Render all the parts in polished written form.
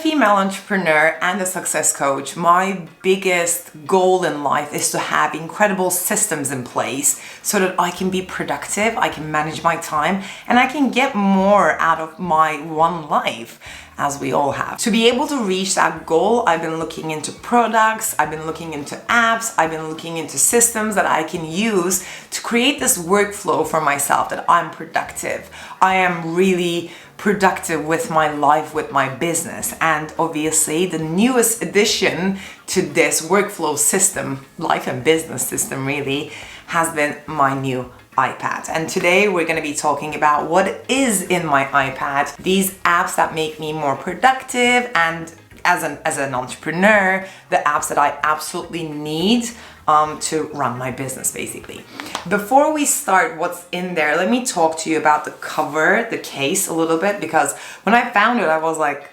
female entrepreneur and a success coach, my biggest goal in life is to have incredible systems in place so that I can be productive, I can manage my time, and I can get more out of my one life, as we all have. To be able to reach that goal, I've been looking into products, I've been looking into apps, I've been looking into systems that I can use to create this workflow for myself that I'm productive. I am really productive with my life, with my business. And obviously the newest addition to this workflow system, life and business system really, has been my new iPad. And today we're going to be talking about what is in my iPad, these apps that make me more productive, and as an entrepreneur, the apps that I absolutely need to run my business basically. Before we start what's in there, let me talk to you about the cover, the case a little bit, because when I found it, I was like,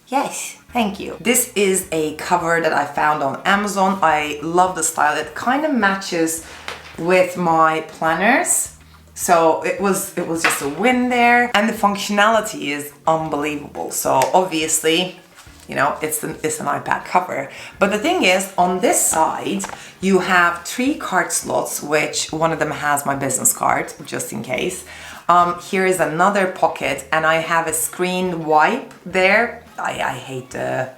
yes, thank you. This is a cover that I found on Amazon. I love the style. It kind of matches with my planners. So it was just a win there. And the functionality is unbelievable. So obviously, you know, it's an iPad cover. But the thing is, on this side, you have 3 card slots, which one of them has my business card, just in case. Here is another pocket, and I have a screen wipe there. I hate the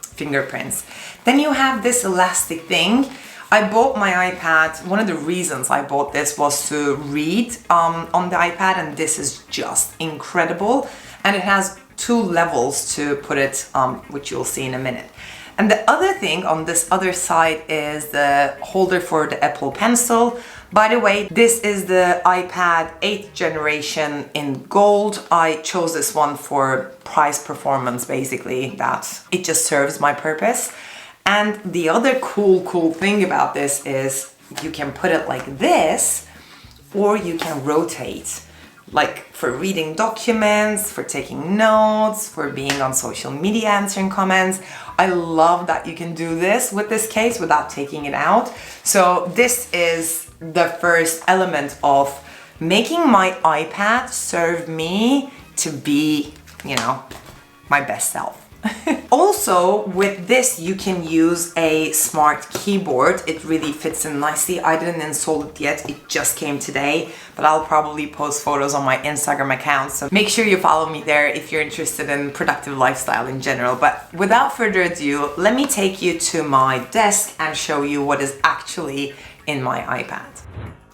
fingerprints. Then you have this elastic thing. I bought my iPad, one of the reasons I bought this was to read on the iPad, and this is just incredible. And it has 2 levels to put it, which you'll see in a minute. And the other thing on this other side is the holder for the Apple Pencil. By the way, this is the iPad 8th generation in gold. I chose this one for price performance, basically, that it just serves my purpose. And the other cool thing about this is you can put it like this, or you can rotate, like for reading documents, for taking notes, for being on social media, answering comments. I love that you can do this with this case without taking it out. So this is the first element of making my iPad serve me to be, you know, my best self. Also, with this, you can use a smart keyboard. It really fits in nicely. I didn't install it yet. It just came today, but I'll probably post photos on my Instagram account. So make sure you follow me there if you're interested in productive lifestyle in general. But without further ado, let me take you to my desk and show you what is actually in my iPad.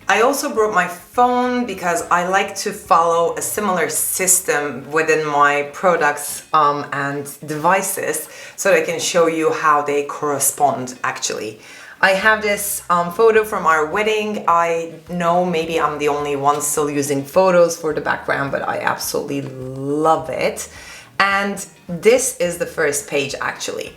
I also brought my phone because I like to follow a similar system within my products and devices so that I can show you how they correspond actually. I have this photo from our wedding. I know maybe I'm the only one still using photos for the background, but I absolutely love it. And this is the first page actually.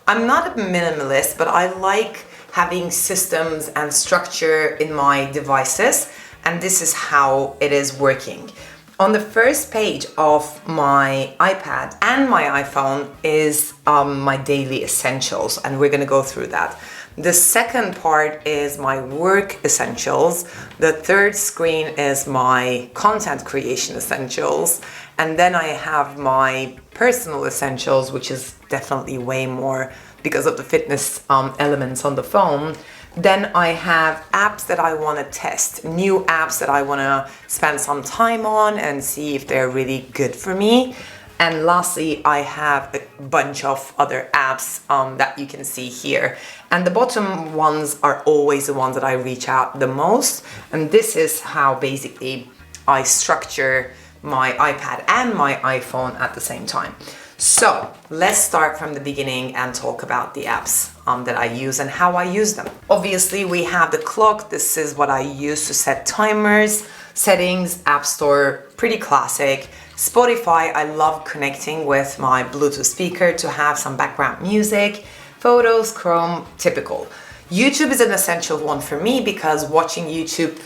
I'm not a minimalist, but I like having systems and structure in my devices, and this is how it is working. On the first page of my iPad and my iPhone is my daily essentials, and we're gonna go through that. The second part is my work essentials. The third screen is my content creation essentials. And then I have my personal essentials, which is definitely way more because of the fitness elements on the phone. Then I have apps that I want to test, new apps that I want to spend some time on and see if they're really good for me. And lastly, I have a bunch of other apps that you can see here. And the bottom ones are always the ones that I reach out the most. And this is how basically I structure my iPad and my iPhone at the same time. So let's start from the beginning and talk about the apps that I use and how I use them. Obviously, we have the clock. This is what I use to set timers, settings, App Store, pretty classic. Spotify, I love connecting with my Bluetooth speaker to have some background music. Photos, Chrome, typical. YouTube is an essential one for me because watching YouTube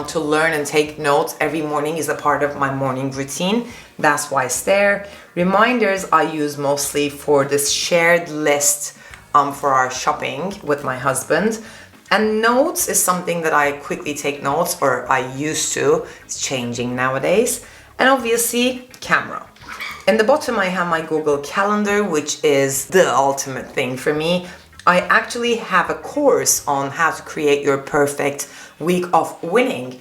to learn and take notes every morning is a part of my morning routine. That's why it's there. Reminders I use mostly for this shared list for our shopping with my husband. And notes is something that I quickly take notes, or I used to. It's changing nowadays. And obviously, camera. In the bottom, I have my Google Calendar, which is the ultimate thing for me. I actually have a course on how to create your perfect week of winning.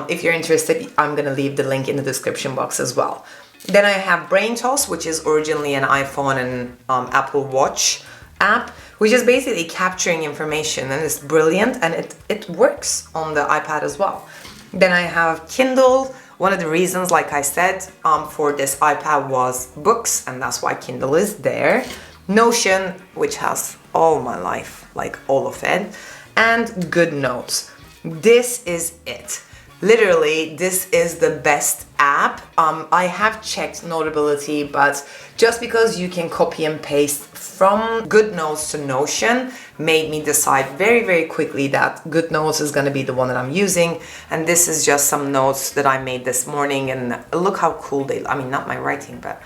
If you're interested, I'm gonna leave the link in the description box as well. Then I have Brain Toss, which is originally an iPhone and Apple Watch app, which is basically capturing information, and it's brilliant, and it works on the iPad as well. Then I have Kindle. One of the reasons, like I said, for this iPad was books, and that's why Kindle is there. Notion, which has all my life, like all of it, and GoodNotes. This is it. Literally, this is the best app. I have checked Notability, but just because you can copy and paste from GoodNotes to Notion made me decide very, very quickly that GoodNotes is gonna be the one that I'm using. And this is just some notes that I made this morning, and look how cool I mean, not my writing, but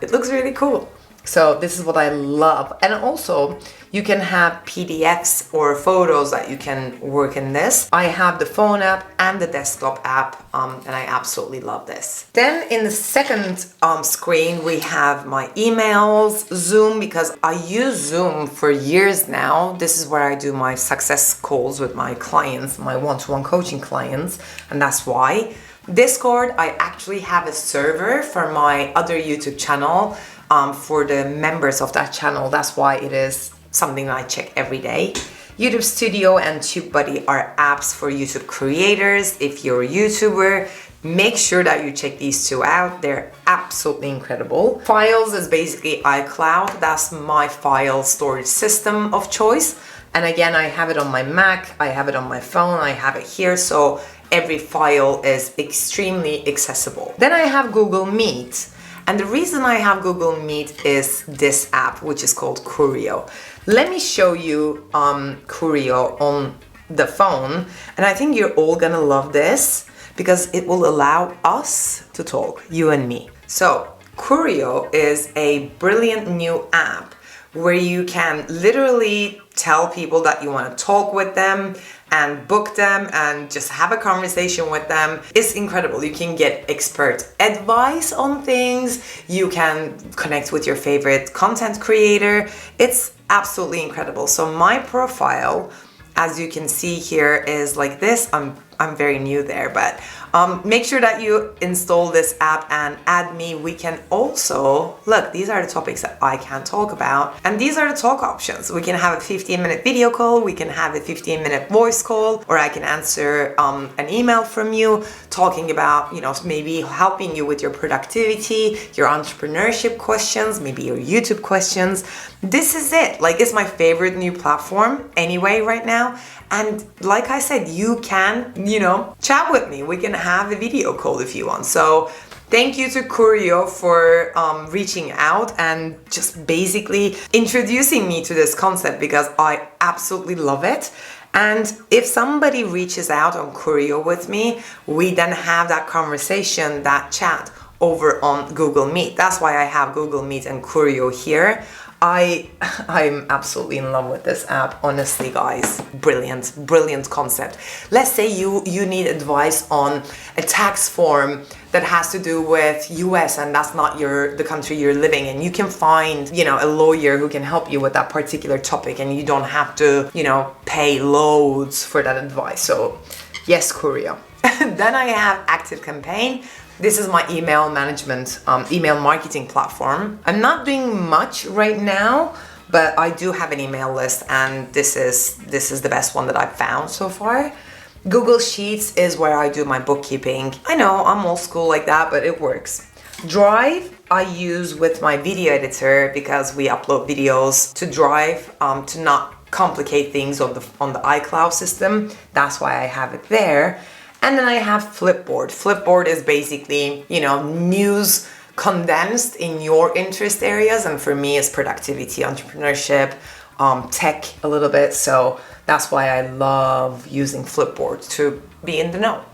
it looks really cool. So this is what I love. And also you can have PDFs or photos that you can work in this. I have the phone app and the desktop app, and I absolutely love this. Then in the second screen, we have my emails, Zoom, because I use Zoom for years now. This is where I do my success calls with my clients, my one-to-one coaching clients, and that's why. Discord, I actually have a server for my other YouTube channel, for the members of that channel. That's why it is something that I check every day. YouTube Studio and TubeBuddy are apps for YouTube creators. If you're a YouTuber, make sure that you check these two out. They're absolutely incredible. Files is basically iCloud. That's my file storage system of choice. And again, I have it on my Mac, I have it on my phone, I have it here, so every file is extremely accessible. Then I have Google Meet. And the reason I have Google Meet is this app, which is called Curio. Let me show you Curio on the phone. And I think you're all gonna love this because it will allow us to talk, you and me. So Curio is a brilliant new app where you can literally tell people that you want to talk with them and book them and just have a conversation with them. It's incredible. You can get expert advice on things. You can connect with your favorite content creator. It's absolutely incredible. So my profile, as you can see here, is like this. I'm very new there, but make sure that you install this app and add me. We can also, look, these are the topics that I can talk about, and these are the talk options. We can have a 15-minute video call, we can have a 15-minute voice call, or I can answer an email from you talking about, maybe helping you with your productivity, your entrepreneurship questions, maybe your YouTube questions. This is it. Like, it's my favorite new platform anyway right now. And like I said, you can, chat with me. We can have a video call if you want. So thank you to Curio for reaching out and just basically introducing me to this concept, because I absolutely love it. And if somebody reaches out on Curio with me, we then have that conversation, that chat over on Google Meet. That's why I have Google Meet and Curio here. I'm absolutely in love with this app, honestly, guys. Brilliant concept. Let's say you need advice on a tax form that has to do with US, and that's not the country you're living in. You can find, a lawyer who can help you with that particular topic, and you don't have to, pay loads for that advice. So yes, Curio. Then I have ActiveCampaign. This is my email management, email marketing platform. I'm not doing much right now, but I do have an email list, and this is the best one that I've found so far. Google Sheets is where I do my bookkeeping. I know I'm old school like that, but it works. Drive I use with my video editor because we upload videos to Drive to not complicate things on the iCloud system. That's why I have it there. And then I have Flipboard. Flipboard is basically, news condensed in your interest areas. And for me, it's productivity, entrepreneurship, tech a little bit. So that's why I love using Flipboard to be in the know.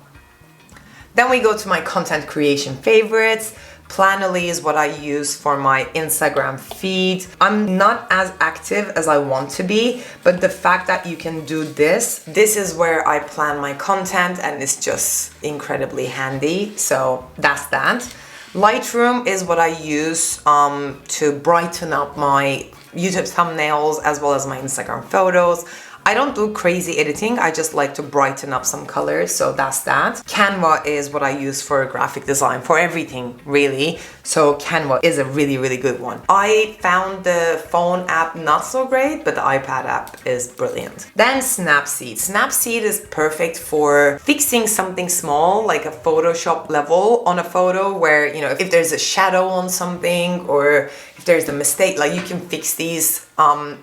Then we go to my content creation favorites. Planoly is what I use for my Instagram feed. I'm not as active as I want to be, but the fact that you can do this is where I plan my content, and it's just incredibly handy. So that's that. Lightroom is what I use to brighten up my YouTube thumbnails as well as my Instagram photos. I don't do crazy editing, I just like to brighten up some colors, so that's that. Canva is what I use for graphic design, for everything really. So Canva is a really, really good one. I found the phone app not so great, but the iPad app is brilliant. Then Snapseed. Snapseed is perfect for fixing something small, like a Photoshop level on a photo where, you know, if there's a shadow on something or if there's a mistake, like you can fix these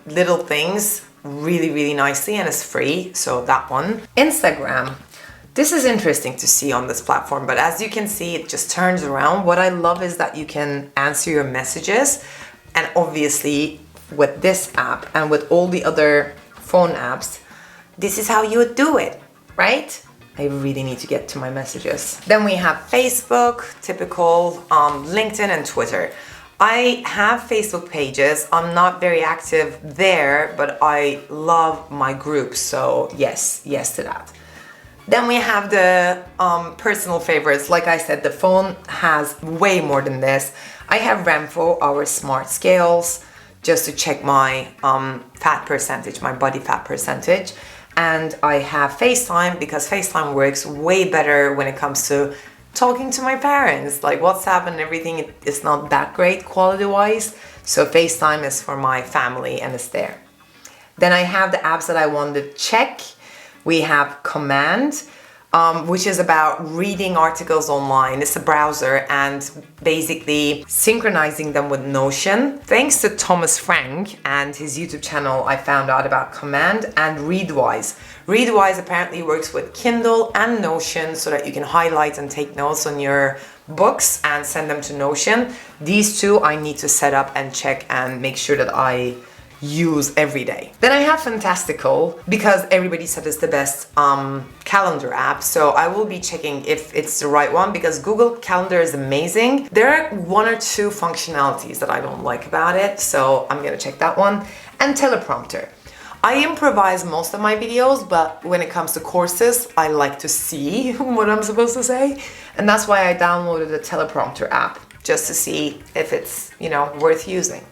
little things really, really nicely, and it's free, so that one. Instagram. This is interesting to see on this platform, but as you can see, it just turns around. What I love is that you can answer your messages, and obviously with this app and with all the other phone apps, this is how you would do it, right? I really need to get to my messages. Then we have Facebook, typical, LinkedIn and Twitter. I have Facebook pages. I'm not very active there, but I love my groups, so yes to that. Then we have the personal favorites. Like I said, the phone has way more than this. I have Renpho, our smart scales, just to check my fat percentage, my body fat percentage. And I have FaceTime because FaceTime works way better when it comes to talking to my parents. Like WhatsApp and everything is not that great quality wise, so FaceTime is for my family and it's there. Then I have the apps that I want to check. We have Command, which is about reading articles online. It's a browser and basically synchronizing them with Notion. Thanks to Thomas Frank and his YouTube channel, I found out about Command and Readwise. Readwise apparently works with Kindle and Notion so that you can highlight and take notes on your books and send them to Notion. These two I need to set up and check and make sure that I use every day. Then I have Fantastical because everybody said it's the best calendar app, so I will be checking if it's the right one because Google Calendar is amazing. There are one or two functionalities that I don't like about it, so I'm gonna check that one. And Teleprompter. I improvise most of my videos, but when it comes to courses, I like to see what I'm supposed to say, and that's why I downloaded the Teleprompter app, just to see if it's, you know, worth using.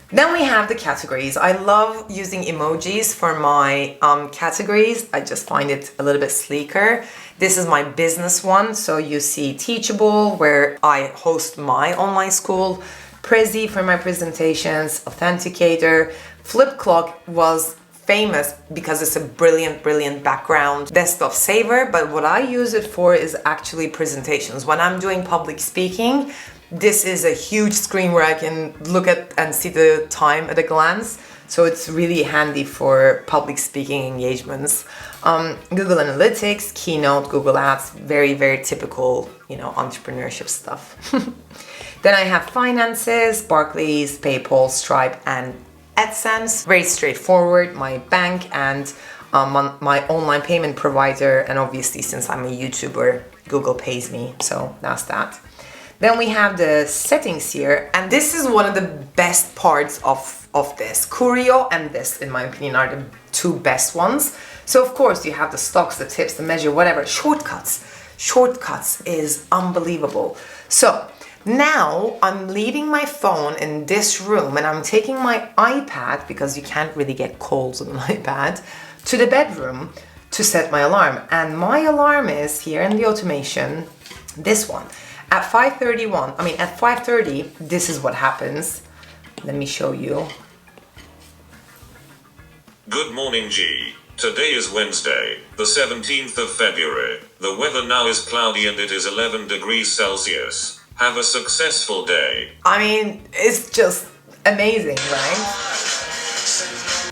Then we have the categories. I love using emojis for my categories. I just find it a little bit sleeker. This is my business one. So you see Teachable, where I host my online school, Prezi for my presentations, Authenticator. Flip Clock was famous because it's a brilliant background desktop saver, but what I use it for is actually presentations. When I'm doing public speaking, this is a huge screen where I can look at and see the time at a glance. So it's really handy for public speaking engagements. Google Analytics, Keynote, Google Ads, very typical, you know, entrepreneurship stuff. Then I have finances, Barclays, PayPal, Stripe, and AdSense. Very straightforward. My bank and my online payment provider, and obviously since I'm a YouTuber, Google pays me, so that's that. Then we have the settings here, and this is one of the best parts of this. Curio and this, in my opinion, are the two best ones. So of course you have the stocks, the tips, the measure, whatever. Shortcuts is unbelievable. So now I'm leaving my phone in this room and I'm taking my iPad, because you can't really get calls on an iPad, to the bedroom to set my alarm. And my alarm is here in the automation, this one. At 5:30, this is what happens. Let me show you. Good morning, G. Today is Wednesday, the 17th of February. The weather now is cloudy and it is 11 degrees Celsius. Have a successful day. I mean, it's just amazing, right?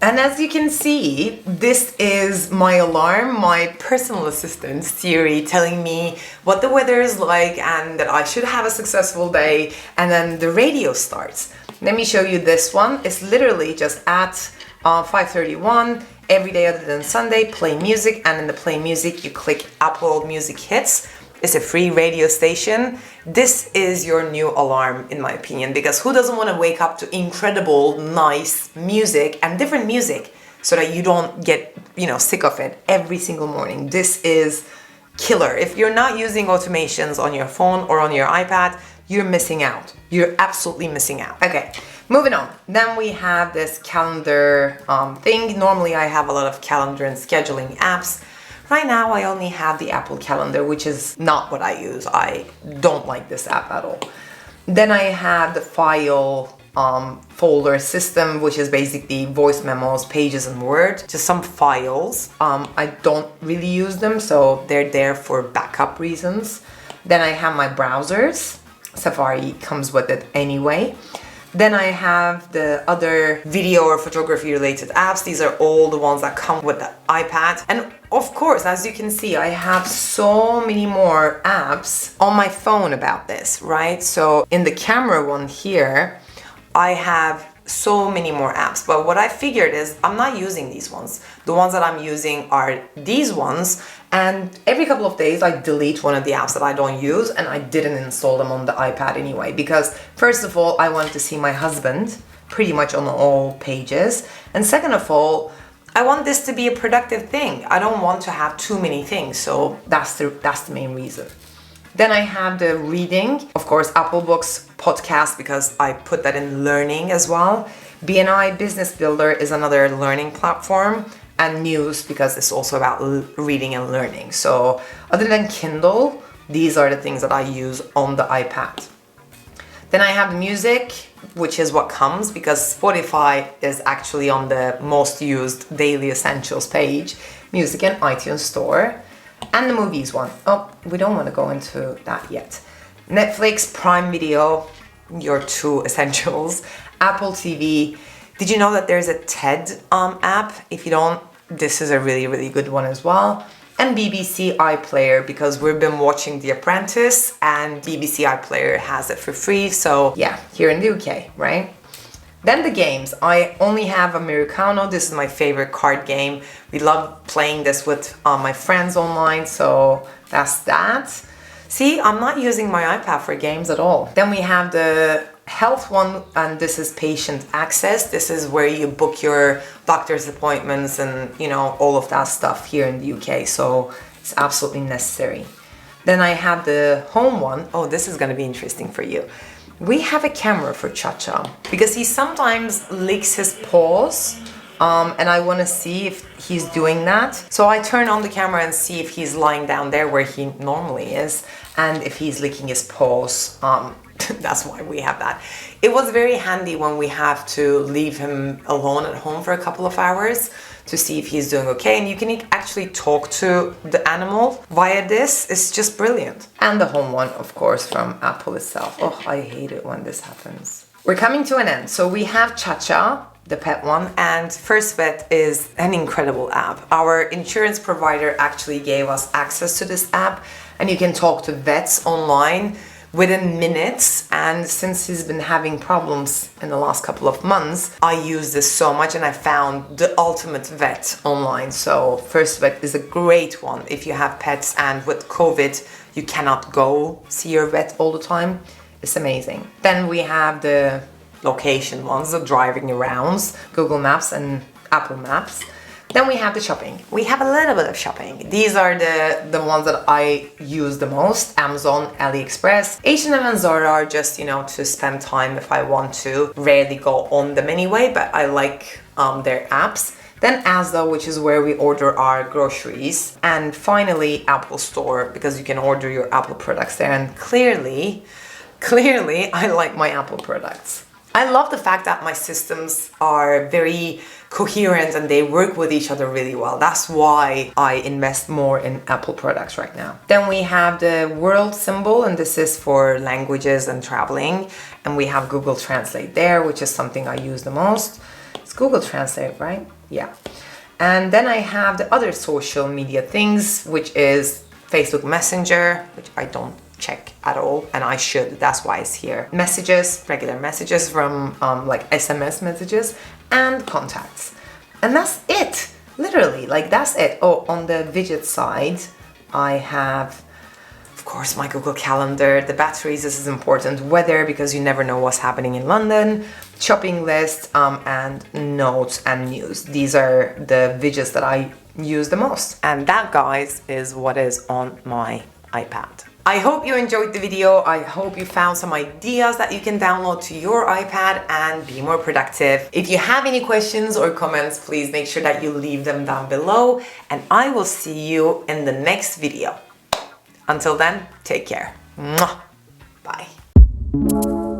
And as you can see, this is my alarm, my personal assistant, Siri, telling me what the weather is like and that I should have a successful day. And then the radio starts. Let me show you this one. It's literally just at 5:31, every day other than Sunday, play music. And in the play music, you click upload music hits. It's a free radio station. This is your new alarm, in my opinion, because who doesn't want to wake up to incredible, nice music and different music so that you don't get, you know, sick of it every single morning. This is killer. If you're not using automations on your phone or on your iPad, you're missing out. You're absolutely missing out. Okay, moving on. Then we have this calendar thing. Normally I have a lot of calendar and scheduling apps. Right now I only have the Apple Calendar, which is not what I use. I don't like this app at all. Then I have the file folder system, which is basically voice memos, pages, and Word. Just some files. I don't really use them, so they're there for backup reasons. Then I have my browsers. Safari comes with it anyway. Then I have the other video or photography related apps. These are all the ones that come with the iPad. And of course, as you can see, I have so many more apps on my phone about this, right? So in the camera one here, I have so many more apps, but what I figured is I'm not using these ones. The ones that I'm using are these ones, and every couple of days I delete one of the apps that I don't use, and I didn't install them on the iPad anyway, because first of all, I want to see my husband pretty much on all pages, and second of all, I want this to be a productive thing. I don't want to have too many things, so that's the main reason. Then I have the reading, of course, Apple Books, podcast, because I put that in learning as well. BNI Business Builder is another learning platform, and news because it's also about reading and learning. So other than Kindle, these are the things that I use on the iPad. Then I have music, which is what comes because Spotify is actually on the most used daily essentials page, music and iTunes Store. And the movies one. Oh, we don't want to go into that yet. Netflix, Prime Video, your two essentials. Apple TV. Did you know that there's a TED app? If you don't, this is a really, really good one as well. And BBC iPlayer, because we've been watching The Apprentice and BBC iPlayer has it for free. So yeah, here in the UK, right? Then the games. I only have Americano. This is my favorite card game. We love playing this with my friends online, so that's that. See, I'm not using my iPad for games at all. Then we have the health one, and this is patient access. This is where you book your doctor's appointments and, you know, all of that stuff here in the UK, so it's absolutely necessary. Then I have the home one. Oh, this is gonna be interesting for you. We have a camera for Cha-Cha because he sometimes licks his paws and I want to see if he's doing that. So I turn on the camera and see if he's lying down there where he normally is and if he's licking his paws. That's why we have that. It was very handy when we have to leave him alone at home for a couple of hours to see if he's doing okay, and you can actually talk to the animal via this. It's just brilliant. And the home one, of course, from Apple itself. Oh, I hate it when this happens. We're coming to an end. So we have Cha-Cha, the pet one, and First Vet is an incredible app. Our insurance provider actually gave us access to this app, and you can talk to vets online within minutes, and since he's been having problems in the last couple of months, I use this so much and I found the ultimate vet online. So First Vet is a great one if you have pets and with COVID you cannot go see your vet all the time. It's amazing. Then we have the location ones, the driving arounds, Google Maps and Apple Maps. Then we have the shopping. We have a little bit of shopping. These are the ones that I use the most. Amazon, AliExpress. H&M and Zara are just, you know, to spend time if I want to. Rarely go on them anyway, but I like their apps. Then Asda, which is where we order our groceries. And finally, Apple Store, because you can order your Apple products there. And clearly, I like my Apple products. I love the fact that my systems are very coherent and they work with each other really well. That's why I invest more in Apple products right now. Then we have the world symbol, and this is for languages and traveling. And we have Google Translate there, which is something I use the most. It's Google Translate, right? Yeah. And then I have the other social media things, which is Facebook Messenger, which I don't check at all, and I should. That's why it's here. Messages, regular messages from like SMS messages, and contacts. And that's it. Literally, like that's it. Oh, on the widget side, I have, of course, my Google Calendar, the batteries, this is important, weather, because you never know what's happening in London, shopping list, and notes and news. These are the widgets that I use the most. And that, guys, is what is on my iPad. I hope you enjoyed the video. I hope you found some ideas that you can download to your iPad and be more productive. If you have any questions or comments, please make sure that you leave them down below, and I will see you in the next video. Until then, take care. Mwah. Bye.